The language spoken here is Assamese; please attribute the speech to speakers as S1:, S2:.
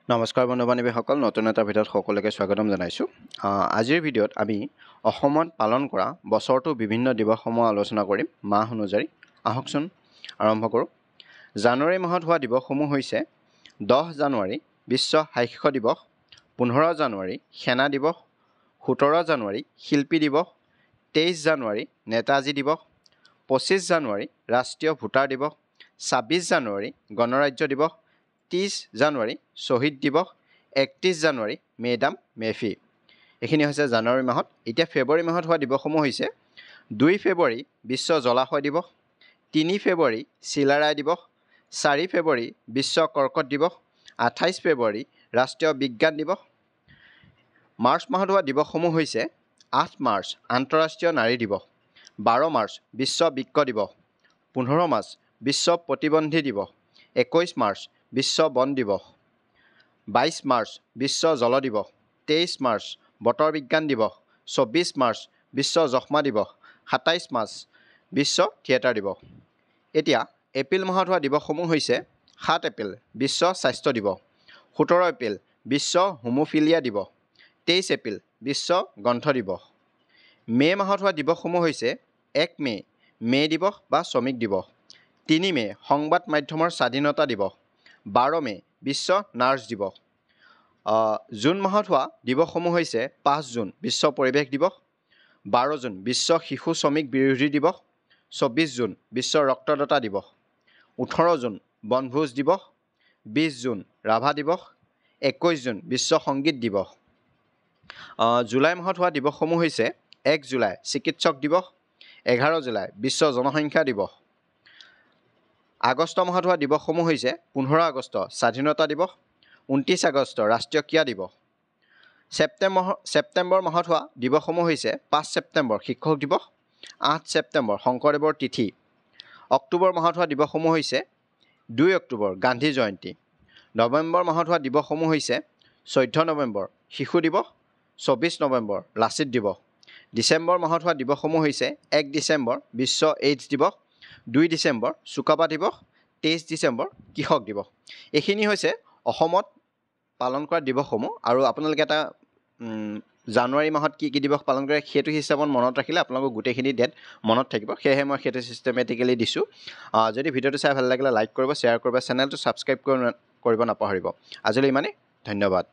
S1: নমস্কাৰ বন্ধু-বান্ধৱীসকল, নতুন এটা ভিডিঅ'ত সকলোকে স্বাগতম জনাইছোঁ। আজিৰ ভিডিঅ'ত আমি অসমত পালন কৰা বছৰটোৰ বিভিন্ন দিৱসসমূহ আলোচনা কৰিম মাহ অনুযায়ী। আহকচোন আৰম্ভ কৰোঁ। জানুৱাৰী মাহত হোৱা দিৱসসমূহ হৈছে 10 জানুৱাৰী বিশ্ব সাহিত্য দিৱস, 15 জানুৱাৰী সেনা দিৱস, 17 জানুৱাৰী শিল্পী দিৱস, 23 জানুৱাৰী নেতাজী দিৱস, 25 জানুৱাৰী ৰাষ্ট্ৰীয় ভোটাৰ দিৱস, 26 জানুৱাৰী গণৰাজ্য দিৱস, 30 জানুৱাৰী শ্বহীদ দিৱস, 31 জানুৱাৰী মেডাম মেফি। এইখিনি হৈছে জানুৱাৰী মাহত। এতিয়া ফেব্ৰুৱাৰী মাহত হোৱা দিৱসসমূহ হৈছে 2 ফেব্ৰুৱাৰী বিশ্ব জলাশয় দিৱস, 3 ফেব্ৰুৱাৰী চিলাৰায় দিৱস, 4 ফেব্ৰুৱাৰী বিশ্ব কৰ্কট দিৱস, 28 ফেব্ৰুৱাৰী ৰাষ্ট্ৰীয় বিজ্ঞান দিৱস। মাৰ্চ মাহত হোৱা দিৱসসমূহ হৈছে 8 মাৰ্চ আন্তঃৰাষ্ট্ৰীয় নাৰী দিৱস, 12 মাৰ্চ বিশ্ব বৃক্ক দিৱস, 15 মাৰ্চ বিশ্ব প্ৰতিবন্ধী দিৱস, 21 মাৰ্চ বিশ্ব বন দিৱস, 22 মাৰ্চ বিশ্ব জল দিৱস, 23 মাৰ্চ বতৰ বিজ্ঞান দিৱস, 24 মাৰ্চ বিশ্ব যক্ষ্মা দিৱস, 27 মাৰ্চ বিশ্ব থিয়েটাৰ দিৱস। এতিয়া এপ্ৰিল মাহত হোৱা দিৱসসমূহ হৈছে 7 এপ্ৰিল বিশ্ব স্বাস্থ্য দিৱস, 17 এপ্ৰিল বিশ্ব হোমোফিলিয়া দিৱস, 23 এপ্ৰিল বিশ্ব গ্ৰন্থ দিৱস। মে' মাহত হোৱা দিৱসসমূহ হৈছে 1 মে' দিৱস বা শ্ৰমিক দিৱস, 3 মে' সংবাদ মাধ্যমৰ স্বাধীনতা দিৱস, 12 মে' বিশ্ব নাৰ্ছ দিৱস। জুন মাহত হোৱা দিৱসসমূহ হৈছে 5 জুন বিশ্ব পৰিৱেশ দিৱস, 12 জুন বিশ্ব শিশু শ্ৰমিক বিৰোধী দিৱস, 24 জুন বিশ্ব ৰক্তদাতা দিৱস, 18 জুন বনভোজ দিৱস, 20 জুন ৰাভা দিৱস, 21 জুন বিশ্ব সংগীত দিৱস। জুলাই মাহত হোৱা দিৱসসমূহ হৈছে 1 জুলাই চিকিৎসক দিৱস, 11 জুলাই বিশ্ব জনসংখ্যা দিৱস। আগষ্ট মাহত হোৱা দিৱসসমূহ হৈছে 15 আগষ্ট স্বাধীনতা দিৱস, 29 আগষ্ট ৰাষ্ট্ৰীয় ক্ৰীড়া দিৱস। ছেপ্টেম্বৰ মাহত হোৱা দিৱসসমূহ হৈছে 5 ছেপ্টেম্বৰ শিক্ষক দিৱস, 8 ছেপ্টেম্বৰ শংকৰদেৱৰ তিথি। অক্টোবৰ মাহত হোৱা দিৱসসমূহ হৈছে 2 অক্টোবৰ গান্ধী জয়ন্তী। নৱেম্বৰ মাহত হোৱা দিৱসসমূহ হৈছে 14 নৱেম্বৰ শিশু দিৱস, 24 নৱেম্বৰ লাচিত দিৱস। ডিচেম্বৰ মাহত হোৱা দিৱসসমূহ হৈছে 1 ডিচেম্বৰ বিশ্ব এইডছ দিৱস, 2 ডিচেম্বৰ চুকাফা দিৱস, 23 ডিচেম্বৰ কৃষক দিৱস। এইখিনি হৈছে অসমত পালন কৰা দিৱসসমূহ। আৰু আপোনালোকে এটা জানুৱাৰী মাহত কি কি দিৱস পালন কৰে সেইটো হিচাপত মনত ৰাখিলে আপোনালোকৰ গোটেইখিনি ডেট মনত থাকিব। সেয়েহে মই সেইটো চিষ্টেমেটিকেলি দিছোঁ। যদি ভিডিঅ'টো চাই ভাল লাগিলে লাইক কৰিব, শ্বেয়াৰ কৰিব, চেনেলটো ছাবস্ক্ৰাইব কৰিব নাপাহৰিব। আজিলৈ ইমানেই, ধন্যবাদ।